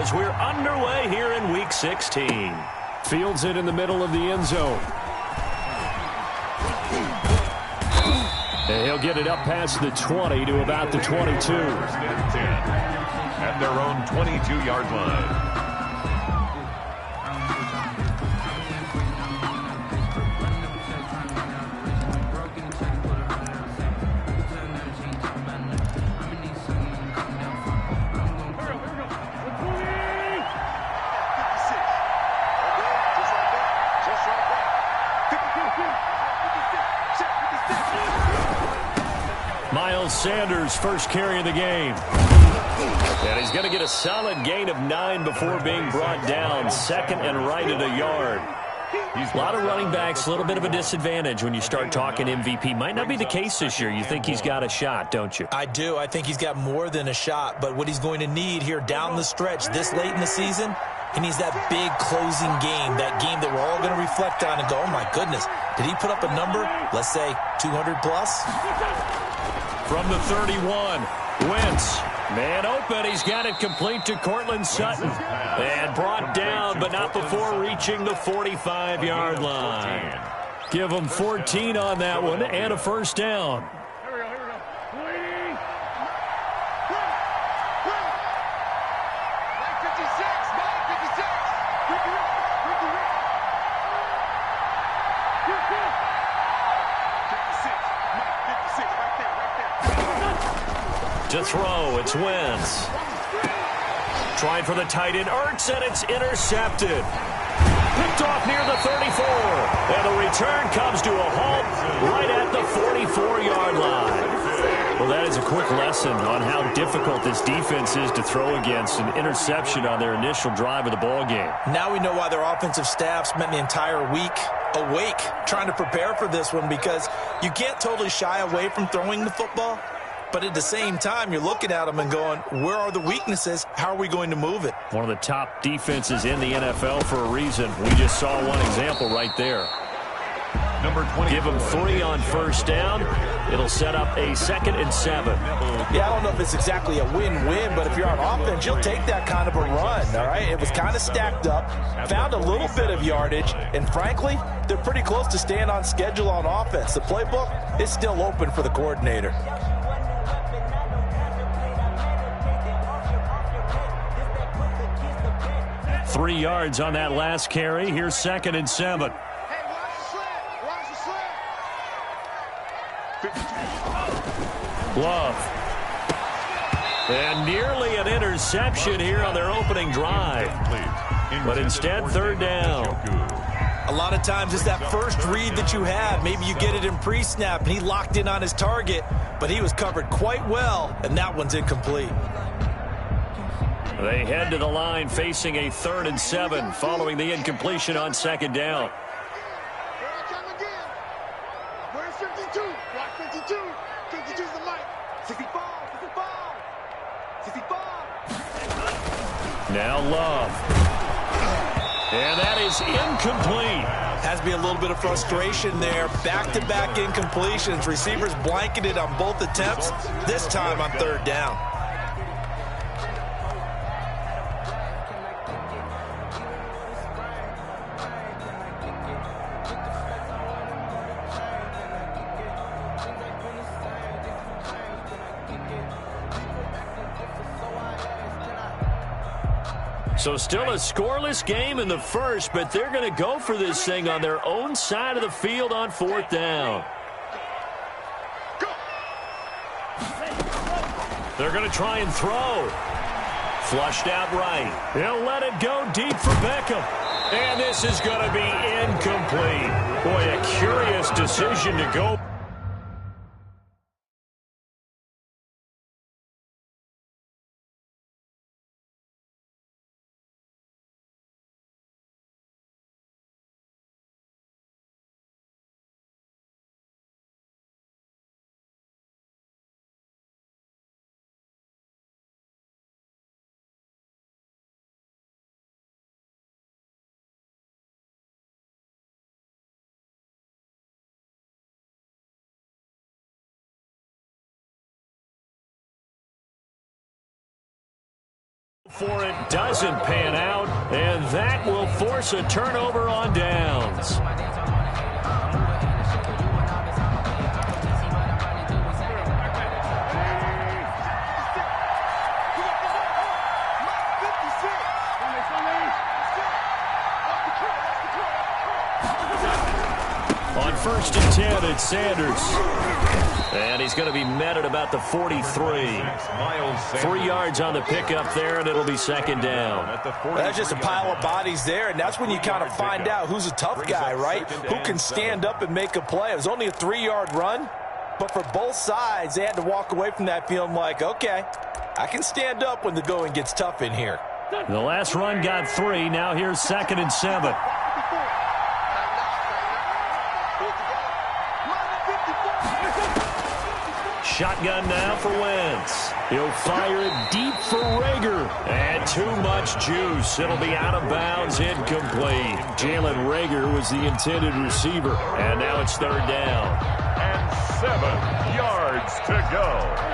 as we're underway here in Week 16. Fields it in the middle of the end zone. And he'll get it up past the 20 to about the 22. At their own 22-yard line. Sanders first carry of the game. And he's going to get a solid gain of 9 before being brought down. Second and right at a yard. A lot of running backs, a little bit of a disadvantage when you start talking MVP. Might not be the case this year. You think he's got a shot, don't you? I do. I think he's got more than a shot. But what he's going to need here down the stretch this late in the season, he needs that big closing game, that game that we're all going to reflect on and go, oh, my goodness, did he put up a number, let's say, 200 plus? From the 31, Wentz, man open. He's got it complete to Cortland Sutton. And brought down, but not before reaching the 45-yard line. Give him 14 on that one and a first down. To throw, it's Wentz. Trying for the tight end, Ertz, and it's intercepted. Picked off near the 34. And the return comes to a halt right at the 44-yard line. Well, that is a quick lesson on how difficult this defense is to throw against. An interception on their initial drive of the ball game. Now we know why their offensive staff spent the entire week awake trying to prepare for this one, because you can't totally shy away from throwing the football. But at the same time, you're looking at them and going, where are the weaknesses? How are we going to move it? One of the top defenses in the NFL for a reason. We just saw one example right there. Number 20. Give them 3 on first down. It'll set up a 2nd and 7. Yeah, I don't know if it's exactly a win-win, but if you're on offense, you'll take that kind of a run, all right? It was kind of stacked up, found a little bit of yardage, and frankly, they're pretty close to staying on schedule on offense. The playbook is still open for the coordinator. 3 yards on that last carry. Here's 2nd and 7. Love. And nearly an interception here on their opening drive. But instead, 3rd down. A lot of times it's that first read that you have. Maybe you get it in pre-snap, and he locked in on his target, but he was covered quite well, and that one's incomplete. They head to the line facing a 3rd and 7 following the incompletion on 2nd down. Where's 52? Block 52. 52's the mic. 65. 65. 65. Now Love. And that is incomplete. Has to be a little bit of frustration there. Back-to-back incompletions. Receivers blanketed on both attempts, this time on 3rd down. So still a scoreless game in the first, but they're going to go for this thing on their own side of the field on 4th down. They're going to try and throw. Flushed out right. He'll let it go deep for Beckham. And this is going to be incomplete. Boy, a curious decision to go. For it doesn't pan out, and that will force a turnover on downs. On 1st and 10, it's Sanders. And he's going to be met at about the 43. 3 yards on the pickup there, and it'll be 2nd down. That's just a pile of bodies there, and that's when you kind of find out who's a tough guy, right? Who can stand up and make a play. It was only a 3-yard run, but for both sides, they had to walk away from that feeling like, okay, I can stand up when the going gets tough in here. The last run got 3. Now here's 2nd and 7. Shotgun now for Wentz. He'll fire it deep for Rager. And too much juice. It'll be out of bounds, incomplete. Jalen Rager was the intended receiver. And now it's 3rd down. And 7 yards to go.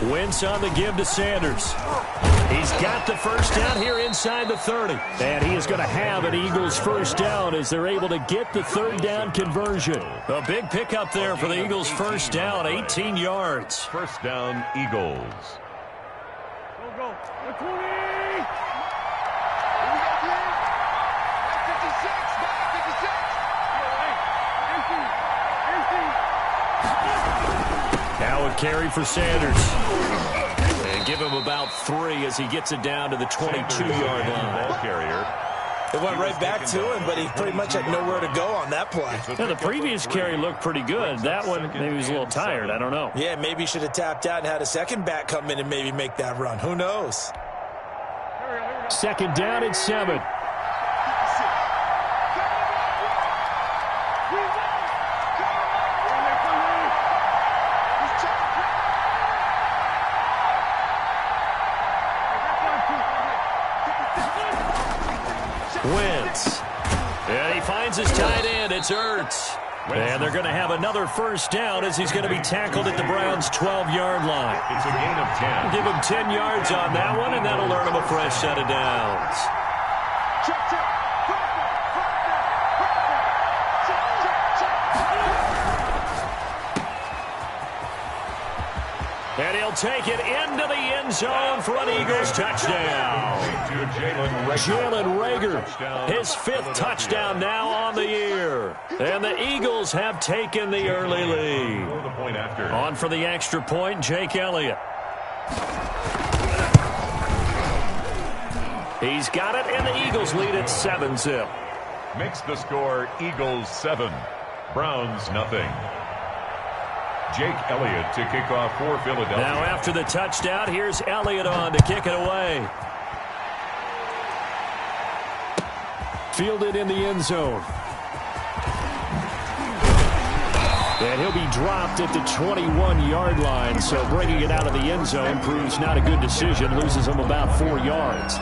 Wentz on the give to Sanders. He's got the first down here inside the 30. And he is going to have an Eagles first down as they're able to get the 3rd down conversion. A big pickup there for the Eagles first down, 18 yards. First down, Eagles. Go. The 20. Now a carry for Sanders. And give him about 3 as he gets it down to the 22-yard line. Ball carrier. It went right back to him, but he pretty much had nowhere to go on that play. Yeah, the previous carry looked pretty good. That one, maybe he was a little tired. I don't know. Yeah, maybe he should have tapped out and had a second back come in and maybe make that run. Who knows? 2nd down and 7. Wentz. And he finds his tight end. It's Ertz. And they're going to have another first down as he's going to be tackled at the Browns' 12-yard line. It's a gain of 10. Give him 10 yards on that one, and that'll earn him a fresh set of downs. And he'll take it into the end zone for an Eagles touchdown. Jalen Rager, his 5th touchdown now on the year. And the Eagles have taken the early lead. On for the extra point, Jake Elliott. He's got it, and the Eagles lead at 7-zip. Makes the score Eagles 7, Browns nothing. Jake Elliott to kick off for Philadelphia. Now after the touchdown, here's Elliott on to kick it away. Fielded in the end zone. And he'll be dropped at the 21-yard line, so bringing it out of the end zone proves not a good decision, loses him about 4 yards.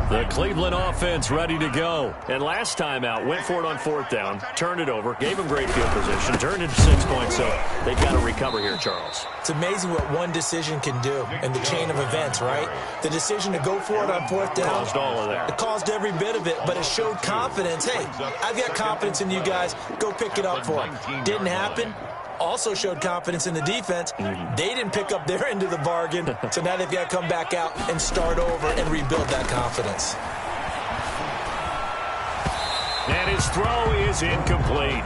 The Cleveland offense ready to go. And last time out, went for it on 4th down, turned it over, gave him great field position, turned it to 6 points, so they've got to recover here, Charles. It's amazing what one decision can do in the chain of events, right? The decision to go for it on 4th down. Caused all of that. It caused every bit of it, but it showed confidence. Hey, I've got confidence in you guys. Go pick it up for it. Didn't happen. Also showed confidence in the defense. They didn't pick up their end of the bargain, so now they've got to come back out and start over and rebuild that confidence. And his throw is incomplete.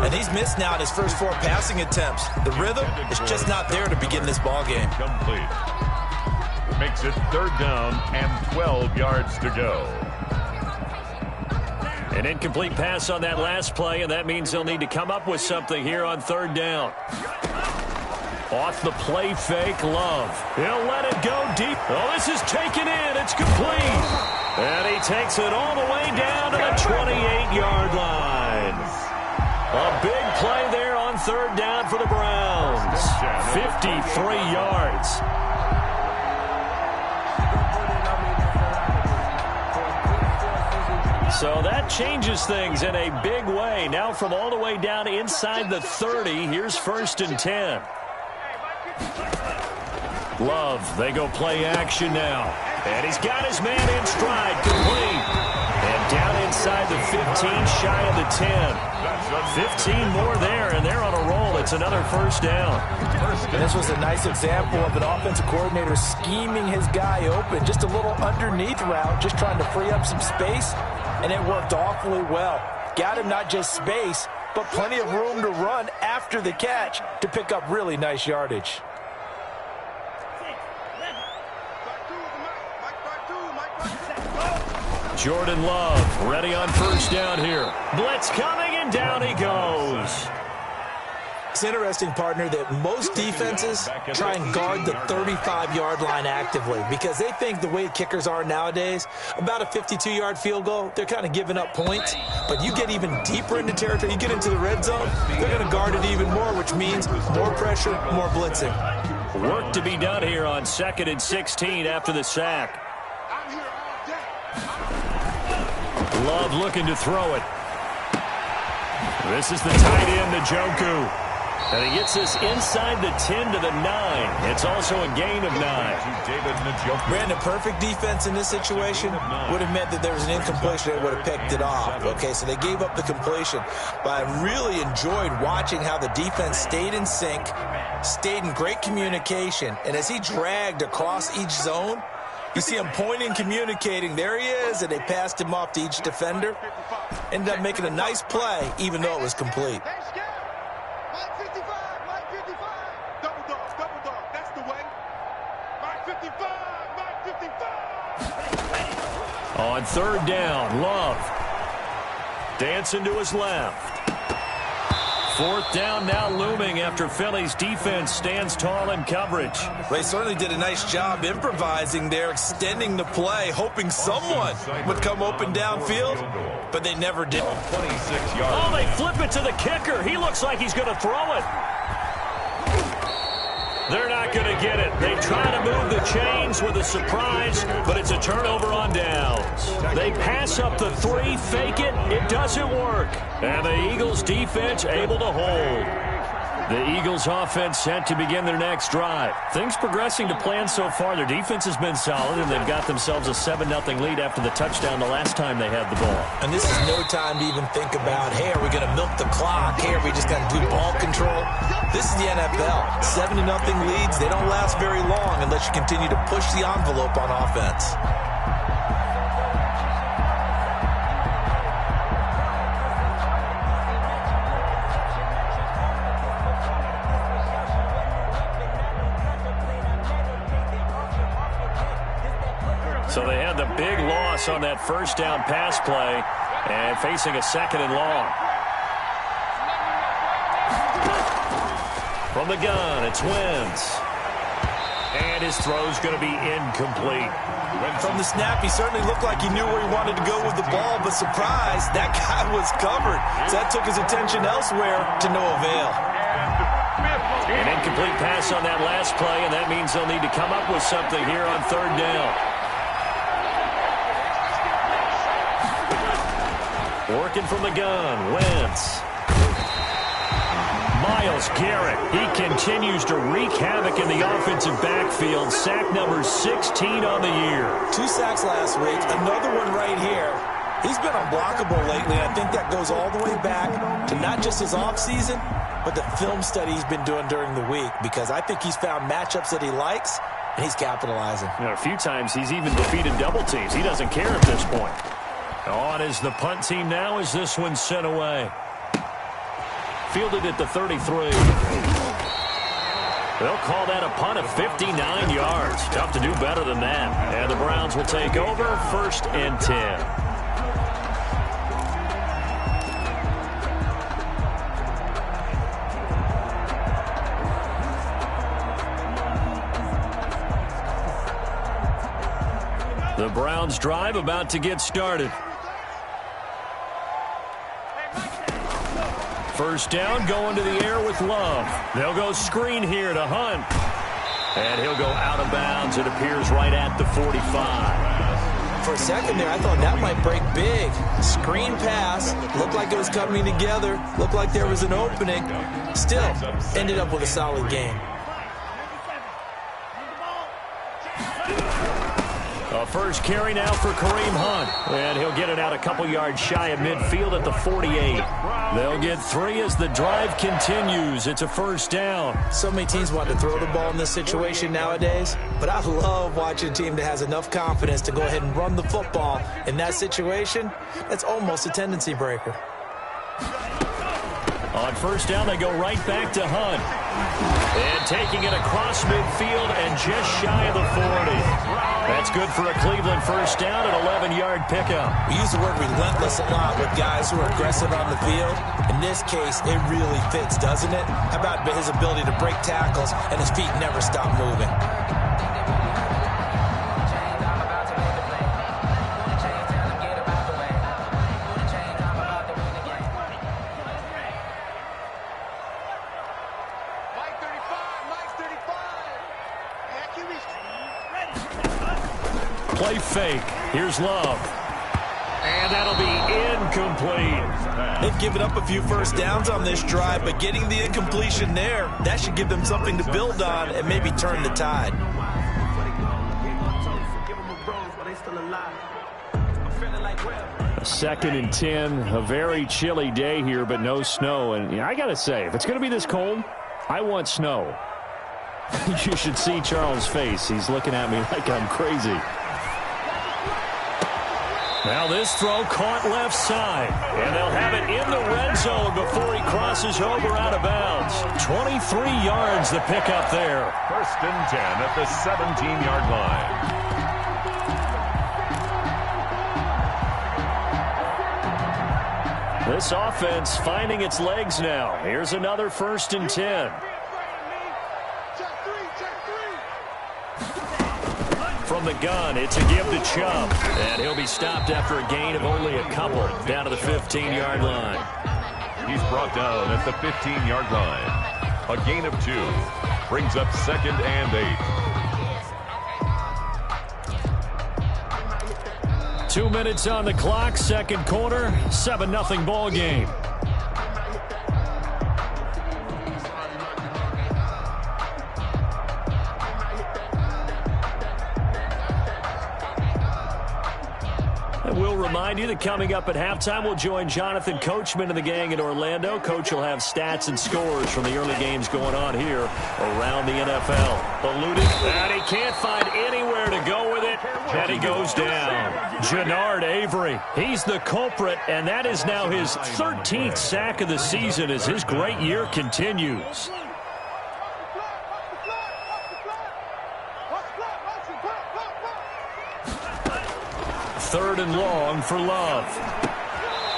And he's missed now in his first 4 passing attempts. The rhythm is just not there to begin this ball game. Complete. Makes it 3rd down and 12 yards to go. An incomplete pass on that last play, and that means they'll need to come up with something here on 3rd down. Off the play fake, Love. He'll let it go deep. Oh, this is taken in. It's complete. And he takes it all the way down to the 28-yard line. A big play there on 3rd down for the Browns. 53 yards. So that changes things in a big way. Now from all the way down inside the 30, here's 1st and 10. Love, they go play action now. And he's got his man in stride, complete. And down inside the 15, shy of the 10. 15 more there, and they're on a roll. It's another 1st down. And this was a nice example of an offensive coordinator scheming his guy open. Just a little underneath route, just trying to free up some space. And it worked awfully well. Got him not just space, but plenty of room to run after the catch to pick up really nice yardage. Jordan Love ready on 1st down here. Blitz coming, and down he goes. It's interesting, partner, that most defenses try and guard the 35-yard line actively because they think the way kickers are nowadays, about a 52-yard field goal, they're kind of giving up points. But you get even deeper into territory, you get into the red zone, they're going to guard it even more, which means more pressure, more blitzing. Work to be done here on 2nd and 16 after the sack. Love looking to throw it. This is the tight end, Njoku. And he gets this inside the 10 to the 9. It's also a gain of 9. Brandon, perfect defense in this situation would have meant that there was an incompletion. They would have picked it off. Okay, so they gave up the completion. But I really enjoyed watching how the defense stayed in sync, stayed in great communication. And as he dragged across each zone, you see him pointing, communicating. There he is, and they passed him off to each defender. Ended up making a nice play, even though it was complete. On 3rd down, Love dancing to his left. 4th down now looming after Philly's defense stands tall in coverage. They certainly did a nice job improvising there, extending the play, hoping someone would come open downfield, but they never did. 26 yards. Oh, they flip it to the kicker. He looks like he's going to throw it. They're not going to get it. They try to move the chains with a surprise, but it's a turnover on downs. They pass up the 3, fake it. It doesn't work. And the Eagles defense able to hold. The Eagles offense set to begin their next drive. Things progressing to plan so far. Their defense has been solid, and they've got themselves a 7-0 lead after the touchdown the last time they had the ball. And this is no time to even think about, hey, are we going to milk the clock? Hey, are we just going to do ball control? This is the NFL. 7-0 leads, they don't last very long unless you continue to push the envelope on offense. So they had the big loss on that 1st down pass play and facing a 2nd and long. From the gun, it's Wentz. And his throw's going to be incomplete. From the snap, he certainly looked like he knew where he wanted to go with the ball, but surprise, that guy was covered. So that took his attention elsewhere to no avail. An incomplete pass on that last play, and that means they'll need to come up with something here on 3rd down. Working from the gun, Wentz. Myles Garrett, he continues to wreak havoc in the offensive backfield. Sack number 16 on the year. 2 sacks last week, another one right here. He's been unblockable lately, and I think that goes all the way back to not just his offseason, but the film study he's been doing during the week, because I think he's found matchups that he likes, and he's capitalizing. You know, a few times he's even defeated double teams. He doesn't care at this point. On is the punt team now as this one's sent away. Fielded at the 33. They'll call that a punt of 59 yards. Tough to do better than that. And the Browns will take over 1st and 10. The Browns drive about to get started. First down, going to the air with Love. They'll go screen here to Hunt. And he'll go out of bounds. It appears right at the 45. For a second there, I thought that might break big. Screen pass. Looked like it was coming together. Looked like there was an opening. Still, ended up with a solid game. A first carry now for Kareem Hunt. And he'll get it out a couple yards shy of midfield at the 48. They'll get 3 as the drive continues. It's a first down. So many teams want to throw the ball in this situation nowadays, but I love watching a team that has enough confidence to go ahead and run the football. In that situation, that's almost a tendency breaker. On first down, they go right back to Hunt. And taking it across midfield and just shy of the 40. That's good for a Cleveland first down, an 11-yard pickup. We use the word relentless a lot with guys who are aggressive on the field. In this case, it really fits, doesn't it? How about his ability to break tackles and his feet never stop moving? Play fake. Here's Love. And that'll be incomplete. They've given up a few first downs on this drive, but getting the incompletion there, that should give them something to build on and maybe turn the tide. A 2nd and 10. A very chilly day here, but no snow. And I got to say, if it's going to be this cold, I want snow. You should see Charles' face. He's looking at me like I'm crazy. Now this throw caught left side. And they'll have it in the red zone before he crosses over out of bounds. 23 yards the pickup there. 1st and 10 at the 17-yard line. This offense finding its legs now. Here's another 1st and 10. From the gun, it's a give to Chubb. And he'll be stopped after a gain of only a couple down to the 15-yard line. He's brought down at the 15-yard line. A gain of 2. Brings up 2nd and 8. 2 minutes on the clock, second quarter, 7-0 ball game. We'll remind you that coming up at halftime, we'll join Jonathan Coachman and the gang in Orlando. Coach will have stats and scores from the early games going on here around the NFL. Eluded, and he can't find anywhere to go with it, and he goes down. Jannard Avery, he's the culprit, and that is now his 13th sack of the season as his great year continues. 3rd and long for Love.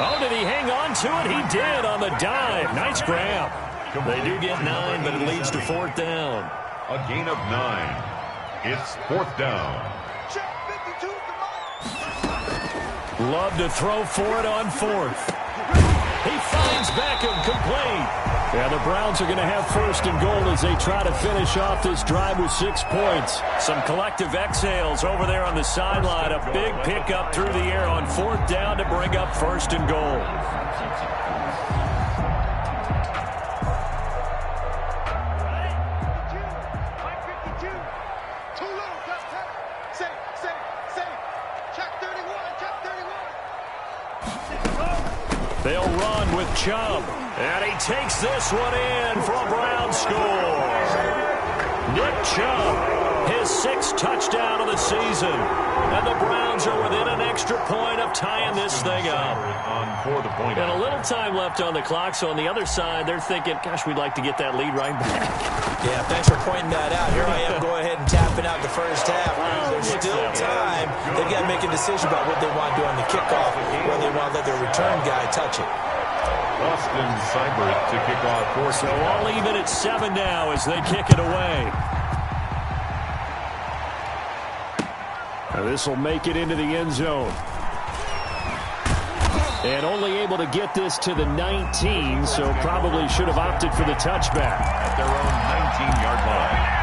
Oh, did he hang on to it? He did on the dive. Nice grab. They do get 9, but it leads to 4th down. A gain of 9. It's 4th down. Love to throw for it on 4th. He finds Beckham complete. Yeah, the Browns are going to have 1st and goal as they try to finish off this drive with 6 points. Some collective exhales over there on the sideline. A big pickup through the air on 4th down to bring up 1st and goal. They'll run with Chubb. And he takes this one in for a Brown score. Nick Chubb, his 6th touchdown of the season. And the Browns are within an extra point of tying this thing up. And a little time left on the clock, so on the other side, they're thinking, gosh, we'd like to get that lead right back. Yeah, thanks for pointing that out. Here I am, go ahead and tapping out the first half. There's still time. They've got to make a decision about what they want to do on the kickoff, whether they want to let their return guy touch it. Austin Seibert to kick off for. So all even at 7 now as they kick it away. This will make it into the end zone. And only able to get this to the 19, so probably should have opted for the touchback. At their own 19-yard line.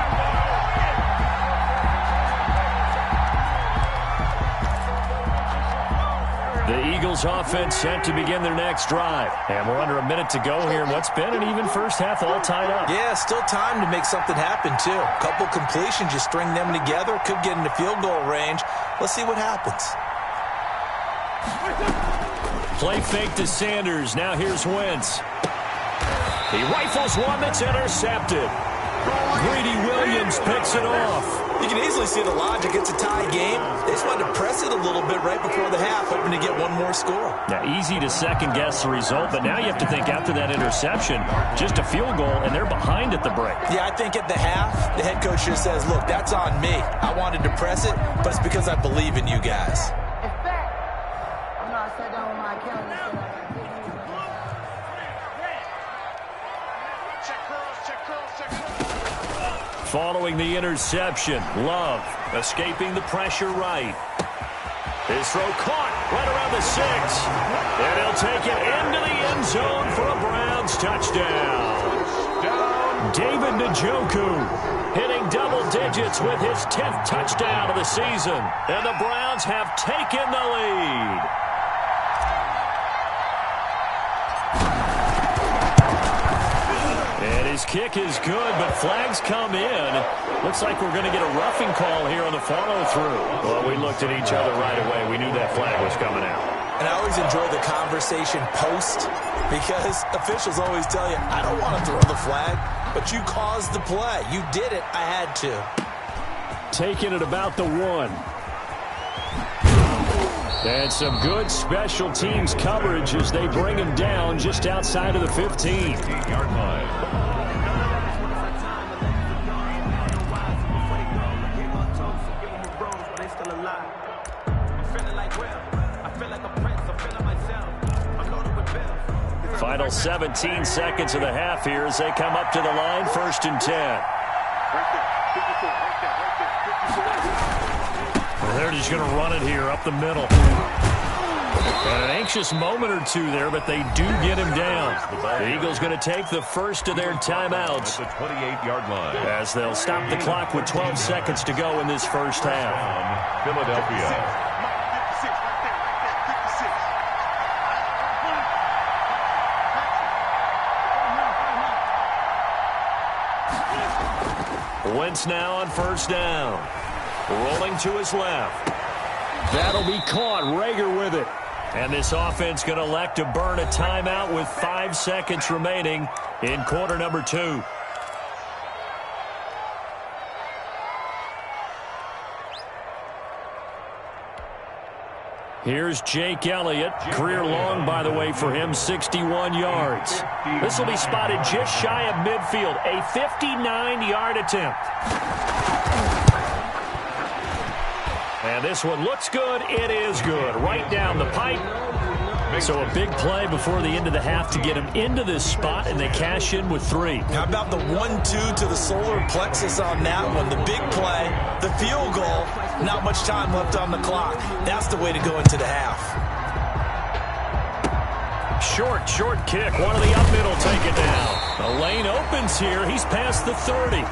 The Eagles offense set to begin their next drive. And we're under a minute to go here in what's been an even first half all tied up. Yeah, still time to make something happen, too. Couple completions, you string them together, could get into field goal range. Let's see what happens. Play fake to Sanders. Now here's Wentz. He rifles one that's intercepted. Greedy Williams picks it off. You can easily see the logic. It's a tie game. They just wanted to press it a little bit right before the half, hoping to get one more score. Now, easy to second-guess the result, but now you have to think after that interception, just a field goal, and they're behind at the break. Yeah, I think at the half, the head coach just says, look, that's on me. I wanted to press it, but it's because I believe in you guys. Following the interception, Love escaping the pressure right. His throw caught right around the 6. And he'll take it into the end zone for a Browns touchdown. David Njoku hitting double digits with his 10th touchdown of the season. And the Browns have taken the lead. His kick is good, but flags come in. Looks like we're going to get a roughing call here on the follow-through. Well, we looked at each other right away. We knew that flag was coming out. And I always enjoy the conversation post because officials always tell you, I don't want to throw the flag, but you caused the play. You did it. I had to. Taking it about the 1. And some good special teams coverage as they bring him down just outside of the 15-yard line. Final 17 seconds of the half here as they come up to the line, 1st and 10. Well, they're just going to run it here up the middle. And an anxious moment or two there, but they do get him down. The Eagles going to take the first of their timeouts at the 28-yard line as they'll stop the clock with 12 seconds to go in this first half. Philadelphia. Wentz now on 1st down. Rolling to his left. That'll be caught. Rager with it. And this offense going to elect to burn a timeout with 5 seconds remaining in quarter number 2. Here's Jake Elliott. Career long, by the way, for him, 61 yards. This will be spotted just shy of midfield. A 59-yard attempt. And this one looks good. It is good. Right down the pipe. So a big play before the end of the half to get him into this spot, and they cash in with 3. How about the 1-2 to the solar plexus on that one? The big play, the field goal, not much time left on the clock. That's the way to go into the half. Short kick. One of the up middle take it down. The lane opens here. He's past the 30.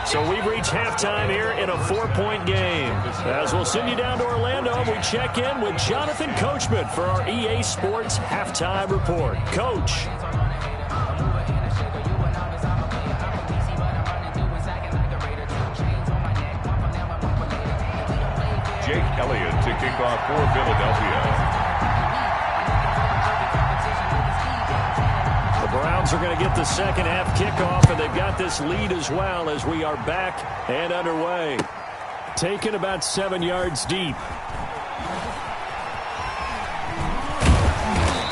So we've reached halftime here in a 4-point game. As we'll send you down to Orlando, we check in with Jonathan Coachman for our EA Sports Halftime Report. Coach. Jake Elliott to kick off for Philadelphia. The Browns are going to get the second half kickoff, and they've got this lead as well as we are back and underway. taken about 7 yards deep.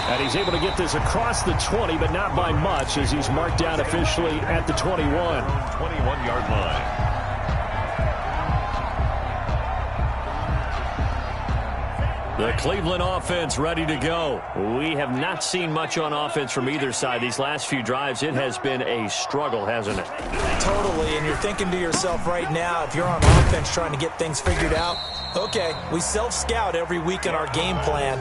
And he's able to get this across the 20, but not by much, as he's marked down officially at the 21. 21-yard line. The Cleveland offense ready to go. We have not seen much on offense from either side. These last few drives, it has been a struggle, hasn't it? Totally, and you're thinking to yourself right now, if you're on offense trying to get things figured out, okay, we self-scout every week in our game plan.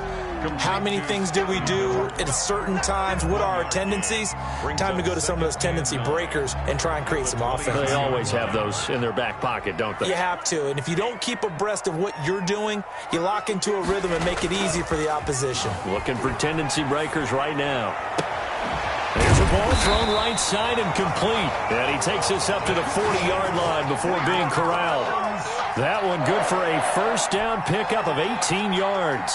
How many things do we do at certain times? What are our tendencies? Time to go to some of those tendency breakers and try and create some offense. They always have those in their back pocket, don't they? You have to, and if you don't keep abreast of what you're doing, you lock into a rhythm and make it easy for the opposition. Looking for tendency breakers right now. There's a ball thrown right side and complete. And he takes this up to the 40-yard line before being corralled. That one good for a first down pickup of 18 yards.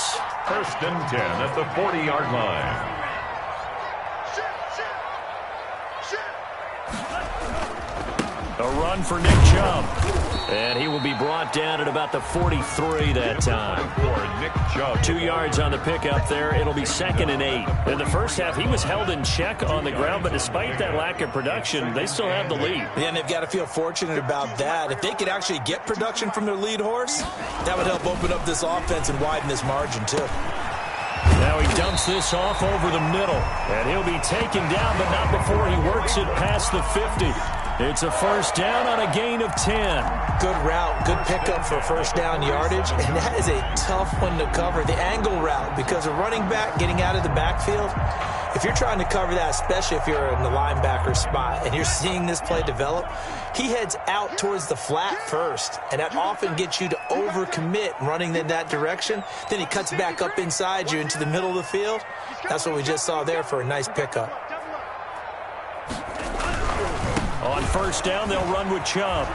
First and 10 at the 40-yard line. A run for Nick Chubb. And he will be brought down at about the 43 that time. For Nick Chubb. 2 yards on the pickup there. It'll be 2nd and 8. In the first half, he was held in check on the ground, but despite that lack of production, they still have the lead. Yeah, and they've got to feel fortunate about that. If they could actually get production from their lead horse, that would help open up this offense and widen this margin, too. Now he dumps this off over the middle, and he'll be taken down, but not before he works it past the 50. It's a first down on a gain of 10. Good route, good pickup for first down yardage, and that is a tough one to cover. The angle route, because a running back getting out of the backfield, if you're trying to cover that, especially if you're in the linebacker spot and you're seeing this play develop, he heads out towards the flat first, and that often gets you to overcommit running in that direction. Then he cuts back up inside you into the middle of the field. That's what we just saw there for a nice pickup. On first down, they'll run with Chubb.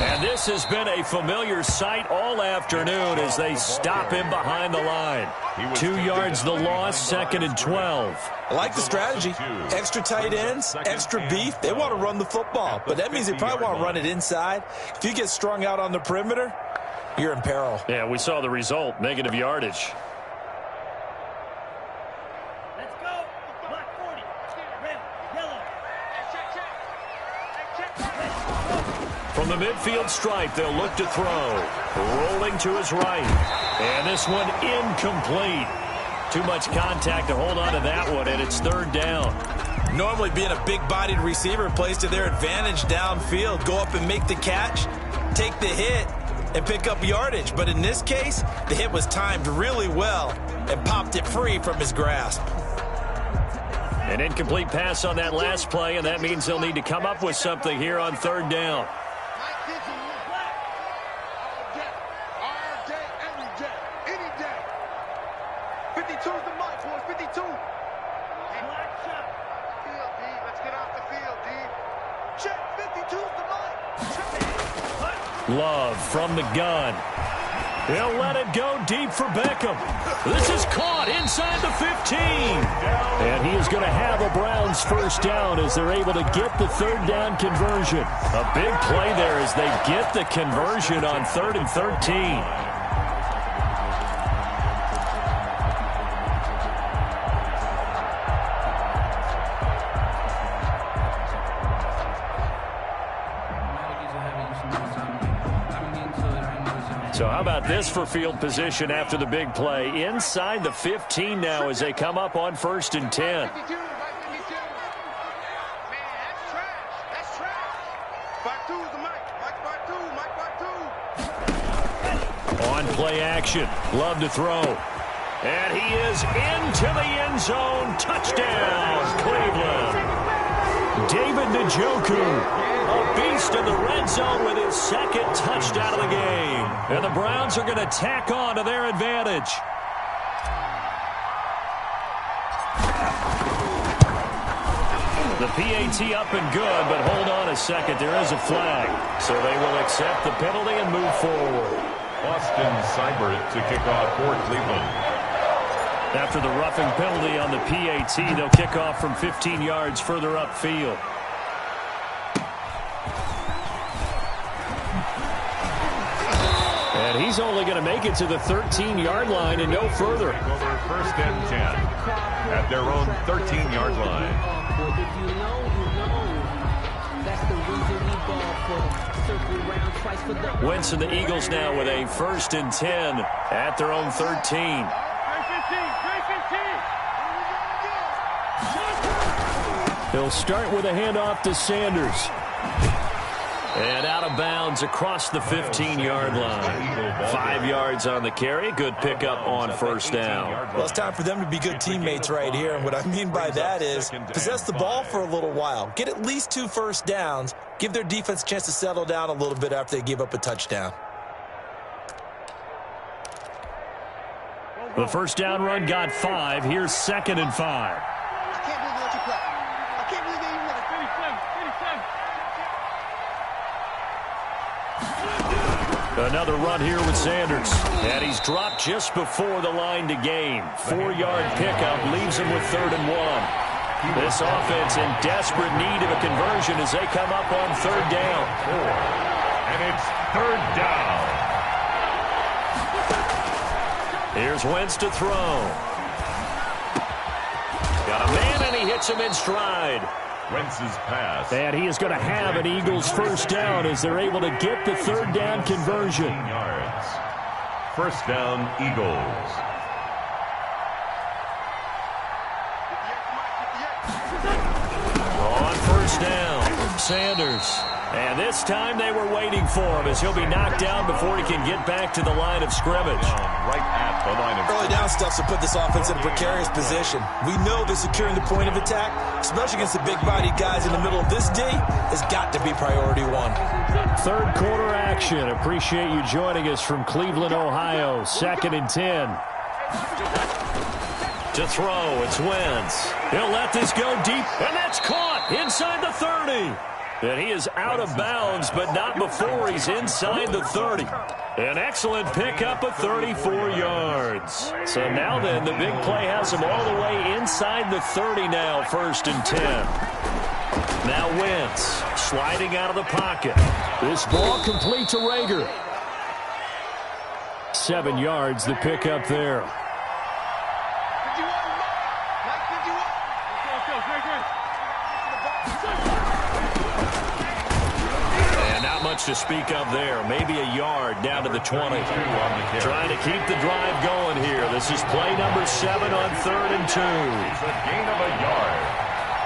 And this has been a familiar sight all afternoon as they stop him behind the line. 2 yards the loss, 2nd and 12. I like the strategy. Extra tight ends, extra beef. They want to run the football, but that means they probably want to run it inside. If you get strung out on the perimeter, you're in peril. Yeah, we saw the result, negative yardage. From the midfield stripe, they'll look to throw. Rolling to his right. And this one incomplete. Too much contact to hold on to that one, and it's 3rd down. Normally being a big-bodied receiver plays to their advantage downfield. Go up and make the catch, take the hit, and pick up yardage. But in this case, the hit was timed really well and popped it free from his grasp. An incomplete pass on that last play, and that means they'll need to come up with something here on 3rd down. Love from the gun. He'll let it go deep for Beckham. This is caught inside the 15. And he is going to have a Browns first down as they're able to get the 3rd down conversion. A big play there as they get the conversion on 3rd and 13. So how about this for field position after the big play? Inside the 15 now as they come up on 1st and 10. On play action. Love to throw. And he is into the end zone. Touchdown, Cleveland. David Njoku. A beast in the red zone with his 2nd touchdown of the game. And the Browns are going to tack on to their advantage. The PAT up and good, but hold on a second. There is a flag. So they will accept the penalty and move forward. Austin Seibert to kick off for Cleveland. After the roughing penalty on the PAT, they'll kick off from 15 yards further upfield. And he's only going to make it to the 13-yard line and no further. First and 10 at their own 13-yard line. Wentz and the Eagles now with a first and 10 at their own 13. He'll start with a handoff to Sanders. And out of bounds across the 15-yard line. 5 yards on the carry. Good pickup on first down. Well, it's time for them to be good teammates right here. And what I mean by that is possess the ball for a little while. Get at least 2 first downs. Give their defense a chance to settle down a little bit after they give up a touchdown. The first down run got 5. Here's 2nd and 5. I can't believe they let you play. I can't believe they even let it. 37. Another run here with Sanders. And he's dropped just before the line to gain. 4-yard pickup leaves him with 3rd and 1. This offense in desperate need of a conversion as they come up on 3rd down. And it's 3rd down. Here's Wentz to throw. Got a man, and he hits him in stride. Wentz's pass. And he is going to have an Eagles first down as they're able to get the 3rd down conversion. Yards. First down, Eagles. On first down, Sanders. And this time they were waiting for him as he'll be knocked down before he can get back to the line of scrimmage. Right at the line of Early down stuff to put this offense in a precarious position. We know that securing the point of attack, especially against the big-bodied guys in the middle of this D, has got to be priority 1. 3rd quarter action. Appreciate you joining us from Cleveland, Ohio. 2nd and 10. To throw, it's Wentz. He'll let this go deep, and that's caught inside the 30. And he is out of bounds, but not before he's inside the 30. An excellent pickup of 34 yards. So now then, the big play has him all the way inside the 30 now, 1st and 10. Now Wentz sliding out of the pocket. This ball complete to Rager. 7 yards, the pickup there. 51. Mike 51. And not much to speak of there. Maybe a yard down to the 20. Trying to keep the drive going here. This is play number 7 on 3rd and 2. It's a gain of a yard.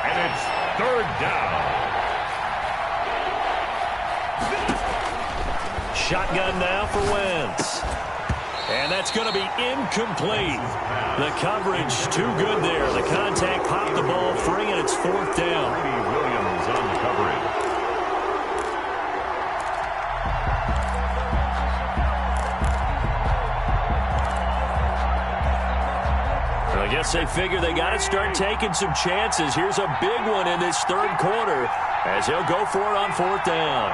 And it's 3rd down. Shotgun now for Wentz. And that's going to be incomplete. The coverage too good there. The contact popped the ball free, and it's 4th down. Williams on the coverage. I guess they figure they got to start taking some chances. Here's a big one in this 3rd quarter as he'll go for it on 4th down.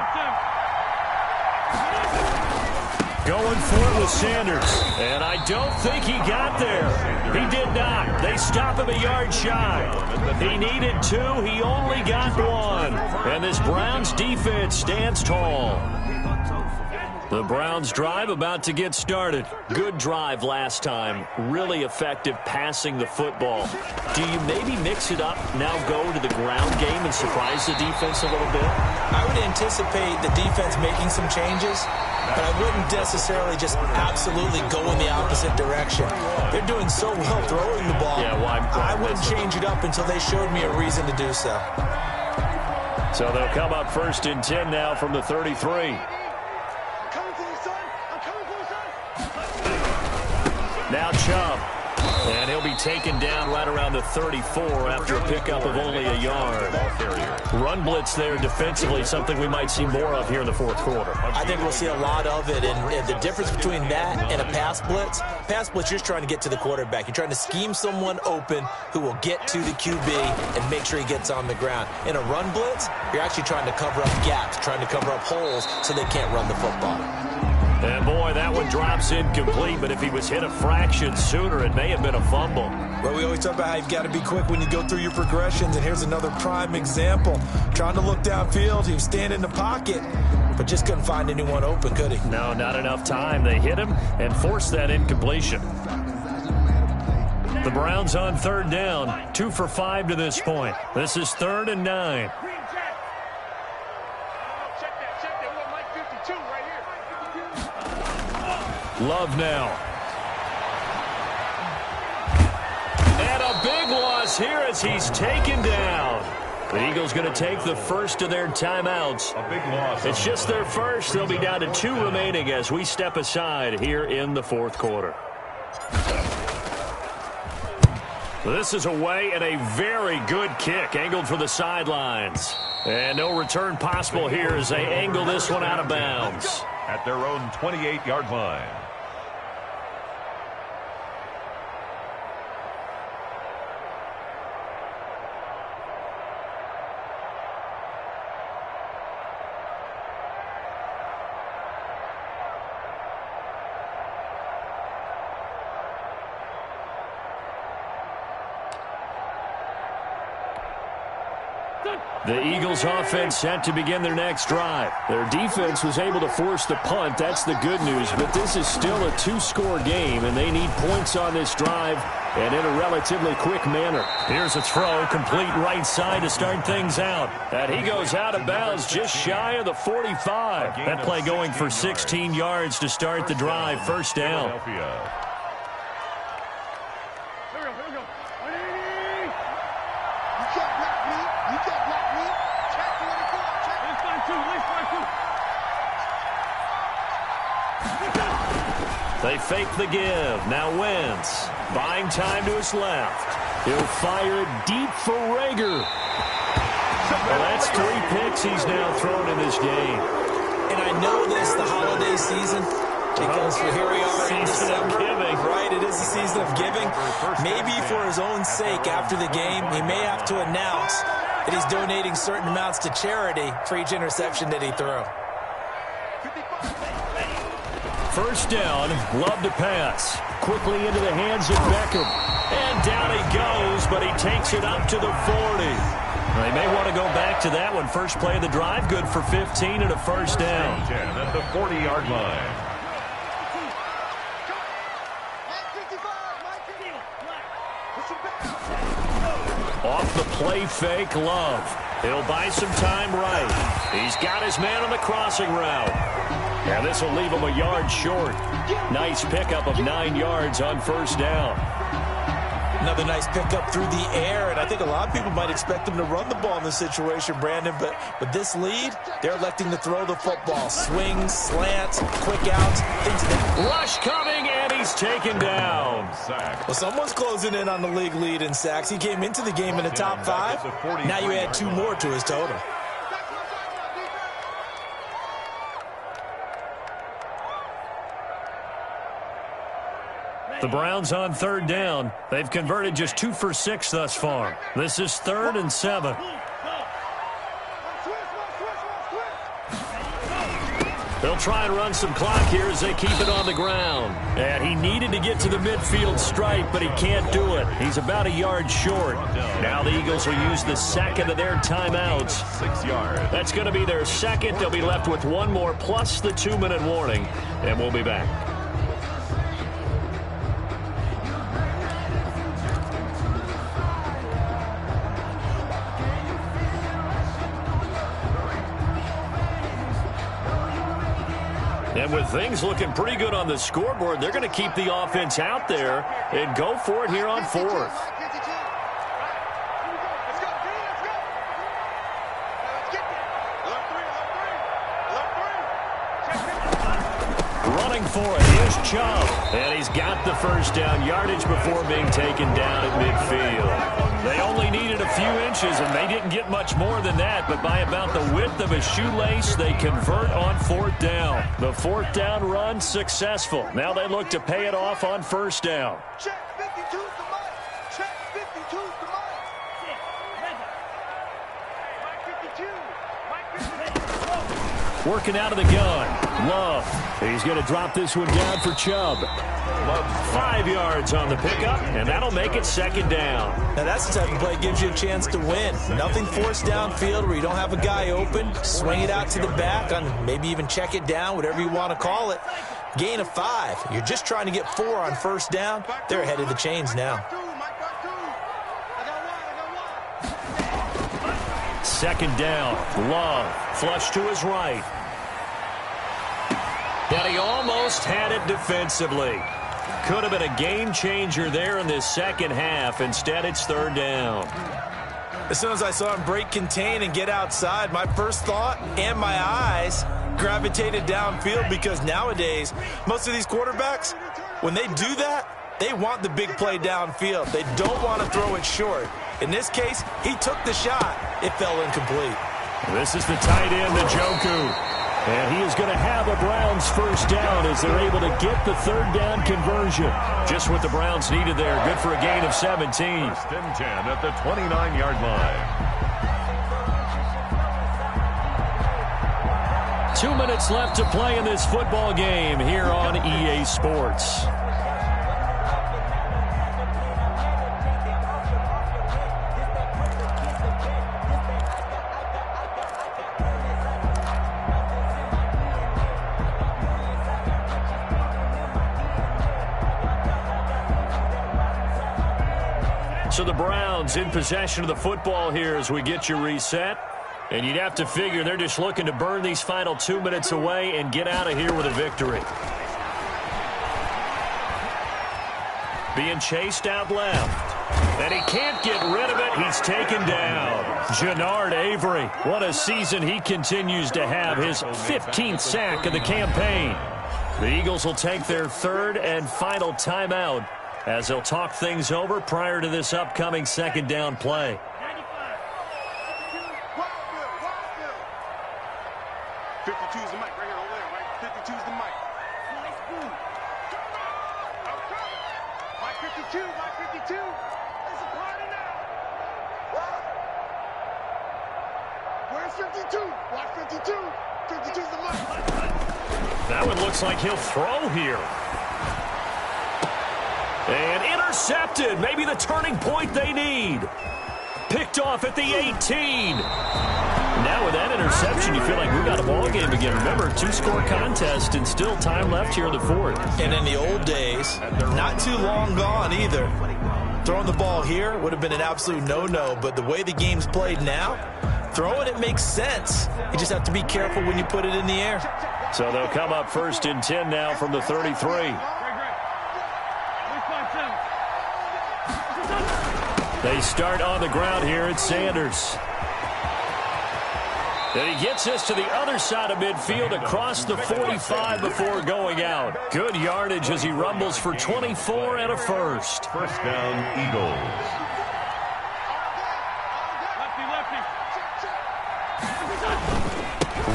Going for it with Sanders. And I don't think he got there. He did not. They stop him a yard shy. He needed 2. He only got 1. And this Browns defense stands tall. The Browns drive about to get started. Good drive last time. Really effective passing the football. Do you maybe mix it up, now go to the ground game and surprise the defense a little bit? I would anticipate the defense making some changes, but I wouldn't necessarily just absolutely go in the opposite direction. They're doing so well throwing the ball. Yeah, well, I wouldn't change it up until they showed me a reason to do so. So they'll come up 1st and 10 now from the 33. Now Chubb. And he'll be taken down right around the 34 after a pickup of only a yard. Run blitz there defensively, something we might see more of here in the 4th quarter. I think we'll see a lot of it, and the difference between that and a pass blitz, you're just trying to get to the quarterback. You're trying to scheme someone open who will get to the QB and make sure he gets on the ground. In a run blitz, you're actually trying to cover up gaps, trying to cover up holes so they can't run the football. And boy, that one drops incomplete, but if he was hit a fraction sooner, it may have been a fumble. Well, we always talk about how you've got to be quick when you go through your progressions, and here's another prime example. Trying to look downfield, he was standing in the pocket, but just couldn't find anyone open, could he? No, not enough time. They hit him and forced that incompletion. The Browns on third down, 2 for 5 to this point. This is 3rd and 9. Love now. And a big loss here as he's taken down. The Eagles going to take the first of their timeouts. A big loss. It's just their first. They'll be down to 2 remaining as we step aside here in the 4th quarter. This is away and a very good kick angled for the sidelines. And no return possible here as they angle this one out of bounds. At their own 28-yard line. The Eagles offense set to begin their next drive. Their defense was able to force the punt. That's the good news. But this is still a 2-score game, and they need points on this drive and in a relatively quick manner. Here's a throw, complete right side to start things out. And he goes out of bounds just shy of the 45. That play going for 16 yards to start the drive. First down. They fake the give. Now Wentz buying time to his left. He'll fire it deep for Rager. Well, that's 3 picks he's now thrown in this game. And I know this, the holiday season, because here we are in December. Giving. Right, it is the season of giving. Maybe for his own sake after the game, he may have to announce that he's donating certain amounts to charity for each interception that he threw. First down, Love to pass. Quickly into the hands of Beckham. And down he goes, but he takes it up to the 40. They may want to go back to that one. First play of the drive, good for 15 and a first down. 10 at the 40-yard line. Off the play fake, Love. He'll buy some time right. He's got his man on the crossing route. And this will leave him a yard short. Nice pickup of 9 yards on first down. Another nice pickup through the air, and I think a lot of people might expect him to run the ball in this situation, Brandon, but with this lead, they're electing to throw the football. Swings, slants, quick outs, things of that. Rush coming, and he's taken down. Well, someone's closing in on the league lead in sacks. He came into the game in the top 5. Now you add 2 more to his total. The Browns on third down. They've converted just 2 for 6 thus far. This is 3rd and 7. They'll try and run some clock here as they keep it on the ground. And he needed to get to the midfield stripe, but he can't do it. He's about a yard short. Now the Eagles will use the second of their timeouts. 6 yards. That's going to be their second. They'll be left with 1 more plus the 2-minute warning. And we'll be back. And with things looking pretty good on the scoreboard, they're going to keep the offense out there and go for it here on 4th. Running for it. Here's Chubb. And he's got the first down yardage before being taken down at midfield. They only needed a few inches, and they didn't get much more than that, but by about the width of a shoelace, they convert on 4th down. The 4th down run successful. Now they look to pay it off on first down. Check 52's the mic. Check 52's the mic. Mike 52. Mike 52. Working out of the gun. Love. He's going to drop this one down for Chubb. 5 yards on the pickup, and that'll make it second down. Now that's the type of play that gives you a chance to win. Nothing forced downfield where you don't have a guy open. Swing it out to the back, on maybe even check it down, whatever you want to call it. Gain of 5. You're just trying to get 4 on first down. They're ahead of the chains now. Second down. Love. Flush to his right. And he almost had it defensively. Could have been a game changer there in this second half. Instead, it's third down. As soon as I saw him break contain and get outside, my first thought and my eyes gravitated downfield, because nowadays, most of these quarterbacks, when they do that, they want the big play downfield. They don't want to throw it short. In this case, he took the shot. It fell incomplete. This is the tight end, Njoku. And he is going to have a Browns first down as they're able to get the third down conversion. Just what the Browns needed there. Good for a gain of 17. First and 10 at the 29-yard line. 2 minutes left to play in this football game here on EA Sports. So the Browns in possession of the football here as we get you reset. And you'd have to figure they're just looking to burn these final 2 minutes away and get out of here with a victory. Being chased out left. And he can't get rid of it. He's taken down. Jannard Avery. What a season he continues to have. His 15th sack of the campaign. The Eagles will take their third and final timeout as they'll talk things over prior to this upcoming second down play. That one looks like he'll throw here. And intercepted. Maybe the turning point they need. Picked off at the 18. Now with that interception, you feel like we got a ball game again. Remember, 2-score contest and still time left here in the fourth. And in the old days, not too long gone either. Throwing the ball here would have been an absolute no-no, but the way the game's played now, throwing it makes sense. You just have to be careful when you put it in the air. So they'll come up first and 10 now from the 33. They start on the ground here at Sanders. And he gets us to the other side of midfield across the 45 before going out. Good yardage as he rumbles for 24 and a first. First down, Eagles.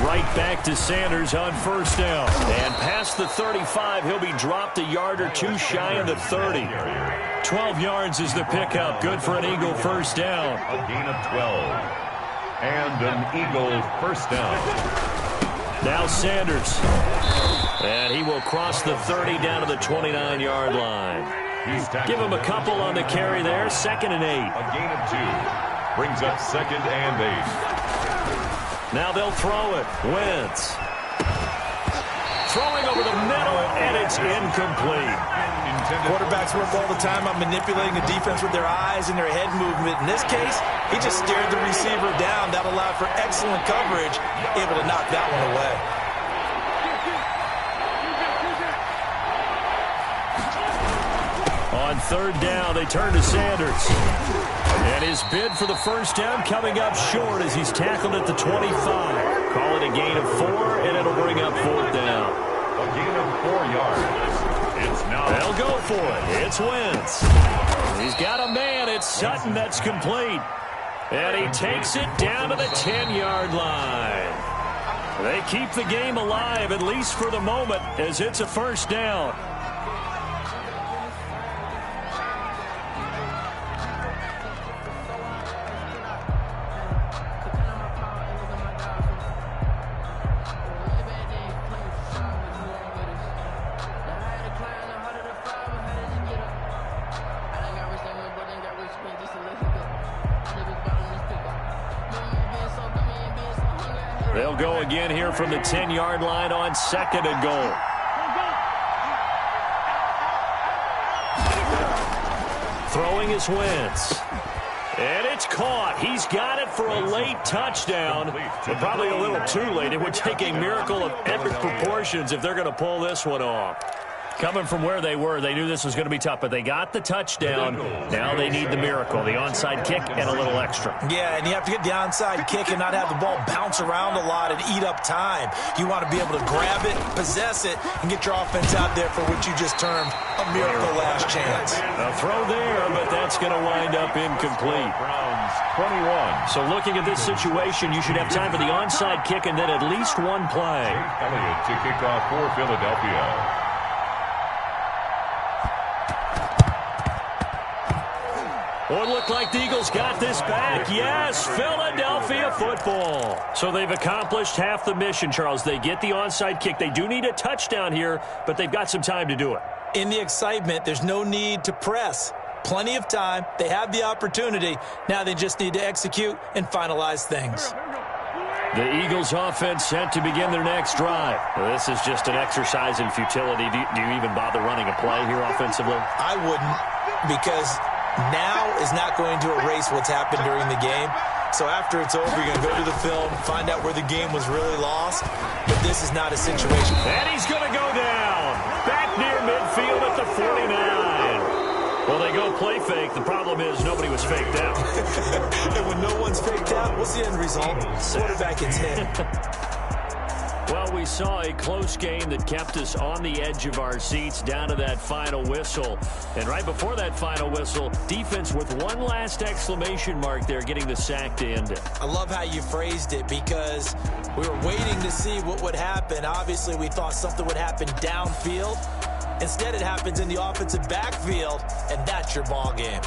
Right back to Sanders on first down. And past the 35, he'll be dropped a yard or two shy of the 30. 12 yards is the pickup. Good for an Eagle first down. A gain of 12. And an Eagle first down. Now Sanders. And he will cross the 30 down to the 29-yard line. Give him a couple on the carry there. 2nd and 8. A gain of 2. Brings up 2nd and 8. Now they'll throw it. Wentz. Throwing over the middle, and it's incomplete. Quarterbacks work all the time on manipulating the defense with their eyes and their head movement. In this case, he just stared the receiver down. That allowed for excellent coverage, able to knock that one away. On third down, they turn to Sanders. And his bid for the first down coming up short as he's tackled at the 25. Call it a gain of 4, and it'll bring up fourth down. A gain of 4 yards. It's now. They'll go for it. It's Wentz. He's got a man. It's Sutton that's complete. And he takes it down to the 10-yard line. They keep the game alive, at least for the moment, as it's a first down. They'll go again here from the 10-yard line on 2nd and goal. Throwing is Wentz. And it's caught. He's got it for a late touchdown, but probably a little too late. It would take a miracle of epic proportions if they're going to pull this one off. Coming from where they were, they knew this was going to be tough, but they got the touchdown. Now they need the miracle, the onside kick and a little extra. Yeah, and you have to get the onside kick and not have the ball bounce around a lot and eat up time. You want to be able to grab it, possess it, and get your offense out there for what you just termed a miracle last chance. A throw there, but that's going to wind up incomplete. Browns 21. So looking at this situation, you should have time for the onside kick and then at least one play. Elliott to kick off for Philadelphia. Well, it looked like the Eagles got this back. Yes, Philadelphia football. So they've accomplished half the mission, Charles. They get the onside kick. They do need a touchdown here, but they've got some time to do it. In the excitement, there's no need to press. Plenty of time. They have the opportunity. Now they just need to execute and finalize things. The Eagles offense set to begin their next drive. Well, this is just an exercise in futility. Do you even bother running a play here offensively? I wouldn't, because now is not going to erase what's happened during the game. So after it's over, you're going to go to the film, find out where the game was really lost. But this is not a situation. And he's going to go down. Back near midfield at the 49. Well, they go play fake. The problem is nobody was faked out. And when no one's faked out, what's the end result? Quarterback gets hit. Well, we saw a close game that kept us on the edge of our seats down to that final whistle. And right before that final whistle, defense with one last exclamation mark there, getting the sack to end it. I love how you phrased it, because we were waiting to see what would happen. Obviously, we thought something would happen downfield. Instead, it happens in the offensive backfield, and that's your ball game.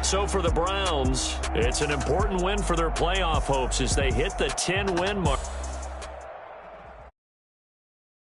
So for the Browns, it's an important win for their playoff hopes as they hit the 10-win mark.